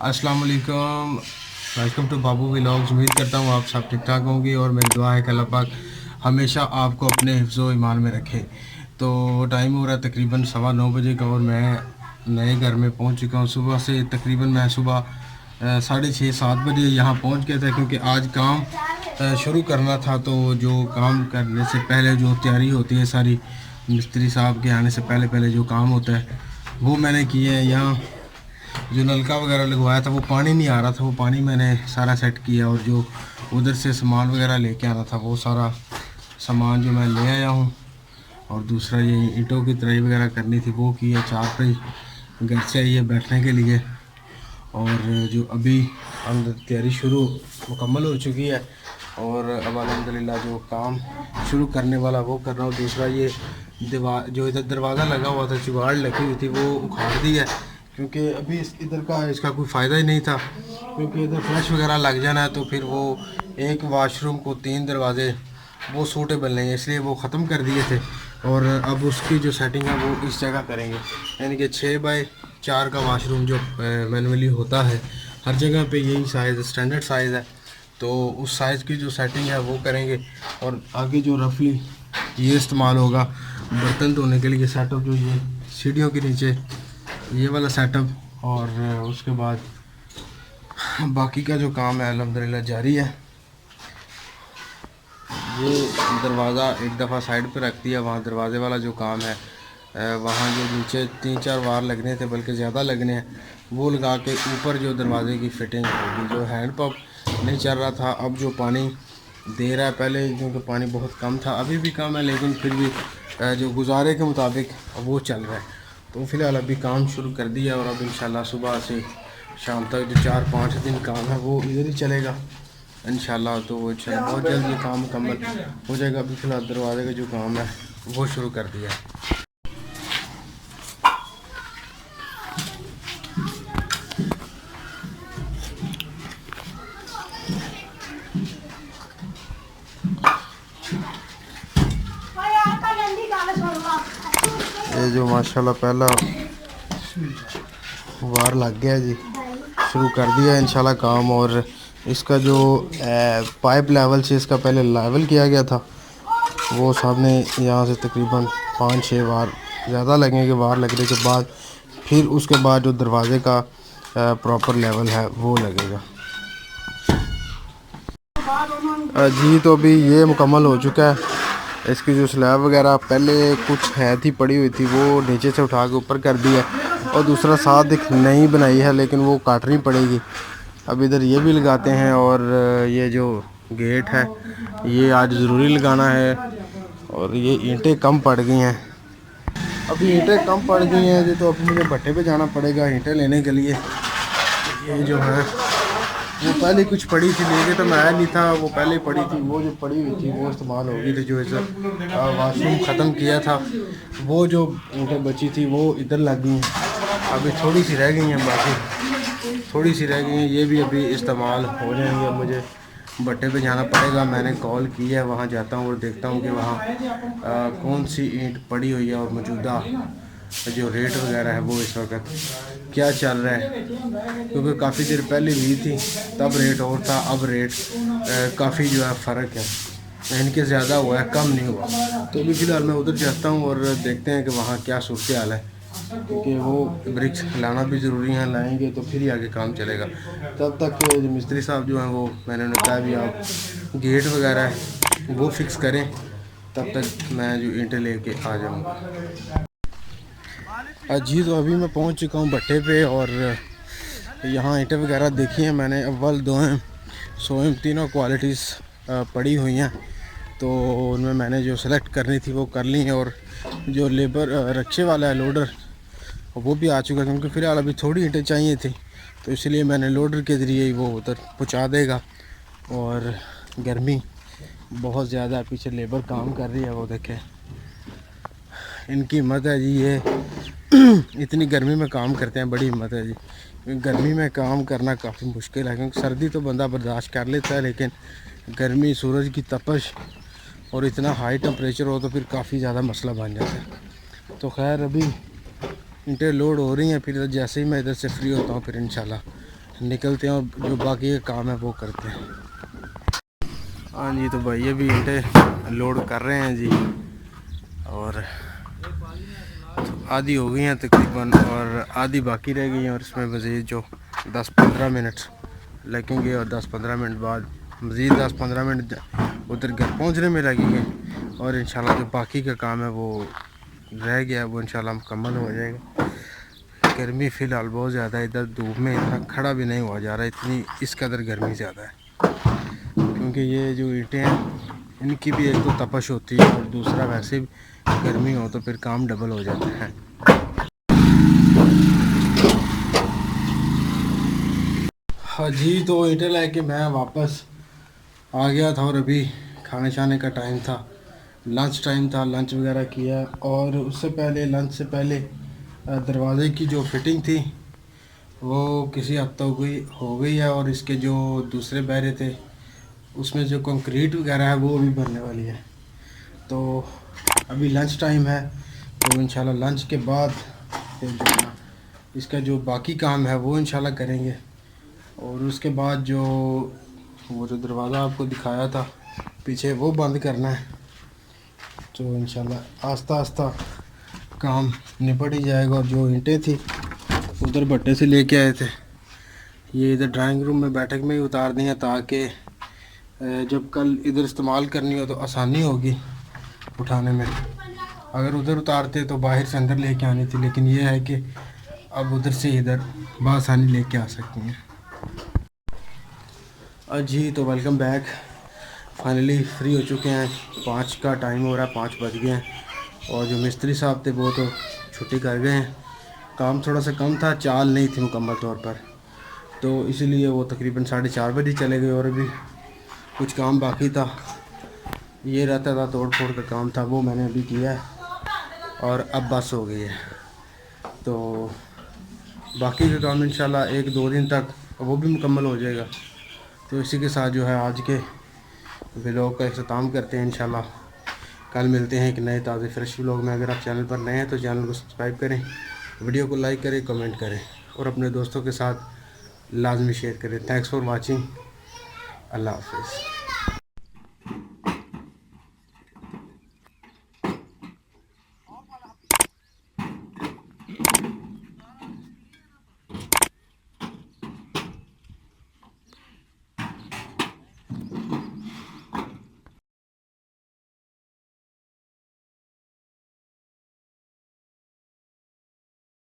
अस्सलाम वालेकुम, welcome to Babu vlogs. उम्मीद करता हूँ आप सब ठीक ठाक होंगे और मेरी दुआ है कि अल्लाह पाक हमेशा आपको अपने हिफ्ज़ो ईमान में रखे। तो टाइम हो रहा है तकरीबन 9:15 का और मैं नए घर में पहुँच चुका हूँ। सुबह से तकरीबन मैं सुबह 6:30-7 बजे यहाँ पहुँच गया था, क्योंकि आज काम शुरू करना था। तो जो काम करने से पहले जो तैयारी होती है सारी, मिस्त्री साहब के आने से पहले पहले जो काम होता है वो मैंने किए हैं। यहाँ जो नलका वगैरह लगवाया था वो पानी नहीं आ रहा था, वो पानी मैंने सारा सेट किया। और जो उधर से सामान वगैरह लेके आना था वो सारा सामान जो मैं ले आया हूँ। और दूसरा ये ईंटों की तराई वगैरह करनी थी वो की है। चारपाई घर से आई है बैठने के लिए। और जो अभी अंदर तैयारी शुरू मुकम्मल हो चुकी है और अब अल्हम्दुलिल्लाह जो काम शुरू करने वाला वो कर रहा हूँ। दूसरा ये दीवार जो इधर दरवाज़ा लगा हुआ था, जुगाड़ लगी हुई थी, वो उखाड़ दी है, क्योंकि अभी इधर का इसका कोई फ़ायदा ही नहीं था। क्योंकि इधर फ्लश वगैरह लग जाना है तो फिर वो एक वाशरूम को 3 दरवाज़े वो सूटेबल नहीं है, इसलिए वो ख़त्म कर दिए थे। और अब उसकी जो सेटिंग है वो इस जगह करेंगे, यानी कि 6x4 का वाशरूम जो मैनुअली होता है हर जगह पे यही साइज़ स्टैंडर्ड साइज़ है। तो उस साइज़ की जो सेटिंग है वो करेंगे। और आगे जो रफली ये इस्तेमाल होगा बर्तन धोने के लिए सेटअप, जो ये सीढ़ियों के नीचे ये वाला सेटअप। और उसके बाद बाकी का जो काम है अल्हम्दुलिल्लाह जारी है। ये दरवाज़ा एक दफ़ा साइड पे रख दिया, वहाँ दरवाज़े वाला जो काम है वहाँ जो नीचे 3-4 वार लगने थे, बल्कि ज़्यादा लगने हैं, वो लगा के ऊपर जो दरवाज़े की फ़िटिंग होगी। जो हैंड पंप नहीं चल रहा था, अब जो पानी दे रहा है, पहले क्योंकि पानी बहुत कम था, अभी भी कम है, लेकिन फिर भी जो गुजारे के मुताबिक वो चल रहा है। तो फ़िलहाल अभी काम शुरू कर दिया और अब इंशाल्लाह सुबह से शाम तक जो 4-5 दिन काम है वो इधर ही चलेगा इंशाल्लाह। तो इंशाल्लाह बहुत जल्द ये काम मुकम्मल हो जाएगा। अभी फ़िलहाल दरवाजे का जो काम है वो शुरू कर दिया है। ये जो माशाल्लाह पहला वार लग गया जी, शुरू कर दिया इंशाल्लाह काम। और इसका जो पाइप लेवल से इसका पहले लेवल किया गया था, वो सामने यहाँ से तकरीबन 5-6 वार ज़्यादा लगेंगे। वार लगने के बाद फिर उसके बाद जो दरवाज़े का प्रॉपर लेवल है वो लगेगा जी। तो अभी ये मुकम्मल हो चुका है। इसकी जो स्लैब वगैरह पहले कुछ है थी पड़ी हुई थी, वो नीचे से उठा के ऊपर कर दी है। और दूसरा साथ एक नई बनाई है, लेकिन वो काटनी पड़ेगी। अब इधर ये भी लगाते हैं। और ये जो गेट है ये आज ज़रूरी लगाना है। और ये ईंटें कम पड़ गई हैं, अभी ईंटें कम पड़ गई हैं जी, तो अब मुझे भट्टे पे जाना पड़ेगा ईंटें लेने के लिए। ये जो है वो पहले कुछ पड़ी थी, लेके तो मैं आया नहीं था, वो पहले पड़ी थी, वो जो पड़ी हुई थी वो इस्तेमाल हो गई थी। जो इस वाशरूम ख़त्म किया था वो जो ईंटें बची थी वो इधर लग गई हैं, अभी थोड़ी सी रह गई हैं, बाकी थोड़ी सी रह गई हैं, ये भी अभी इस्तेमाल हो जाएंगे। अब मुझे भट्टे पे जाना पड़ेगा, मैंने कॉल की है, वहाँ जाता हूँ और देखता हूँ कि वहाँ कौन सी ईंट पड़ी हुई है और मौजूदा जो रेट वगैरह है वो इस वक्त क्या चल रहा है। क्योंकि काफ़ी देर पहले हुई थी तब रेट और था, अब रेट काफ़ी जो है फ़र्क है, इनके ज़्यादा हुआ है, कम नहीं हुआ। तो अभी फ़िलहाल मैं उधर जाता हूँ और देखते हैं कि वहाँ क्या सूरत हाल है, क्योंकि वो ब्रिक्स लाना भी ज़रूरी है, लाएंगे तो फिर ही आगे काम चलेगा। तब तक जो मिस्त्री साहब जो हैं वो मैंने बताया भी, आप गेट वगैरह वो फिक्स करें, तब तक मैं जो ईंटें लेके आ जाऊँगा जी। तो अभी मैं पहुंच चुका हूं भट्टे पे और यहाँ ईंटें वगैरह देखी हैं मैंने, अव्वल दोएं सोएं तीनों क्वालिटीज़ पड़ी हुई हैं। तो उनमें मैंने जो सेलेक्ट करनी थी वो कर ली हैं। और जो लेबर रक्शे वाला है लोडर वो भी आ चुका है, क्योंकि फ़िलहाल अभी थोड़ी ईंटें चाहिए थी, तो इसलिए मैंने लोडर के ज़रिए ही वो उधर पहुँचा देगा। और गर्मी बहुत ज़्यादा, पीछे लेबर काम कर रही है, वो देखें इनकी हिम्मत है जी, ये इतनी गर्मी में काम करते हैं, बड़ी हिम्मत है जी। गर्मी में काम करना काफ़ी मुश्किल है, क्योंकि सर्दी तो बंदा बर्दाश्त कर लेता है, लेकिन गर्मी, सूरज की तपश और इतना हाई टेम्परेचर हो तो फिर काफ़ी ज़्यादा मसला बन जाता है। तो खैर अभी ईंटें लोड हो रही हैं, फिर जैसे ही मैं इधर से फ्री होता हूँ फिर इंशाल्लाह निकलते हैं और जो बाकी का काम है वो करते हैं। हाँ जी, तो भाई ये भी ईंटें लोड कर रहे हैं जी, और आधी हो गई हैं तकरीबन और आधी बाकी रह गई हैं, और इसमें मज़ीद जो 10-15 मिनट लगेंगे और 10-15 मिनट बाद मज़ीद 10-15 मिनट उधर घर पहुंचने में लगेंगे, और इंशाल्लाह जो बाकी का काम है वो रह गया वो इंशाल्लाह मुकम्मल हो जाएगा। गर्मी फ़िलहाल बहुत ज़्यादा है, इधर धूप में इतना खड़ा भी नहीं हुआ जा रहा, इतनी इस कदर गर्मी ज़्यादा है, क्योंकि ये जो ईंटें हैं इनकी भी एक तो तपश होती है और दूसरा वैसे भी गर्मी हो तो फिर काम डबल हो जाता है। हाँ जी, तो ईंटें लेके मैं वापस आ गया था और अभी खाने शाने का टाइम था, लंच टाइम था, लंच वगैरह किया, और उससे पहले लंच से पहले दरवाज़े की जो फिटिंग थी वो किसी हद तक हो गई है, और इसके जो दूसरे बैरे थे उसमें जो कंक्रीट वगैरह है वो भी बनने वाली है। तो अभी लंच टाइम है, तो इंशाल्लाह लंच के बाद फिर जो है ना इसका जो बाकी काम है वो इंशाल्लाह करेंगे, और उसके बाद जो वो जो दरवाज़ा आपको दिखाया था पीछे वो बंद करना है। तो इंशाल्लाह आस्ता आस्ता काम निपट ही जाएगा। और जो ईंटें थी उधर भट्टे से लेके आए थे, ये इधर ड्राइंग रूम में बैठक में ही उतार दी हैं, ताकि जब कल इधर इस्तेमाल करनी हो तो आसानी होगी उठाने में। अगर उधर उतारते तो बाहर से अंदर लेके आनी थी, लेकिन ये है कि अब उधर से इधर बआसानी लेके आ सकती हैं। जी, तो वेलकम बैक। फाइनली फ्री हो चुके हैं, 5 का टाइम हो रहा है, 5 बज गए हैं, और जो मिस्त्री साहब थे वो तो छुट्टी कर गए हैं। काम थोड़ा सा कम था, चाल नहीं थी मुकम्मल तौर पर, तो इसीलिए वो तकरीबन 4:30 बजे चले गए, और अभी कुछ काम बाकी था, ये रहता था तोड़ फोड़ का काम था, वो मैंने अभी किया है और अब बस हो गई है। तो बाकी का काम इंशाल्लाह 1-2 दिन तक वो भी मुकम्मल हो जाएगा। तो इसी के साथ जो है आज के व्लॉग का अख्ताम करते हैं इंशाल्लाह। कल मिलते हैं एक नए ताज़े फ्रेश व्लॉग में। अगर आप चैनल पर नए हैं तो चैनल को सब्सक्राइब करें, वीडियो को लाइक करें, कमेंट करें, और अपने दोस्तों के साथ लाजमी शेयर करें। Thanks for watching. अल्लाह हाफिज़।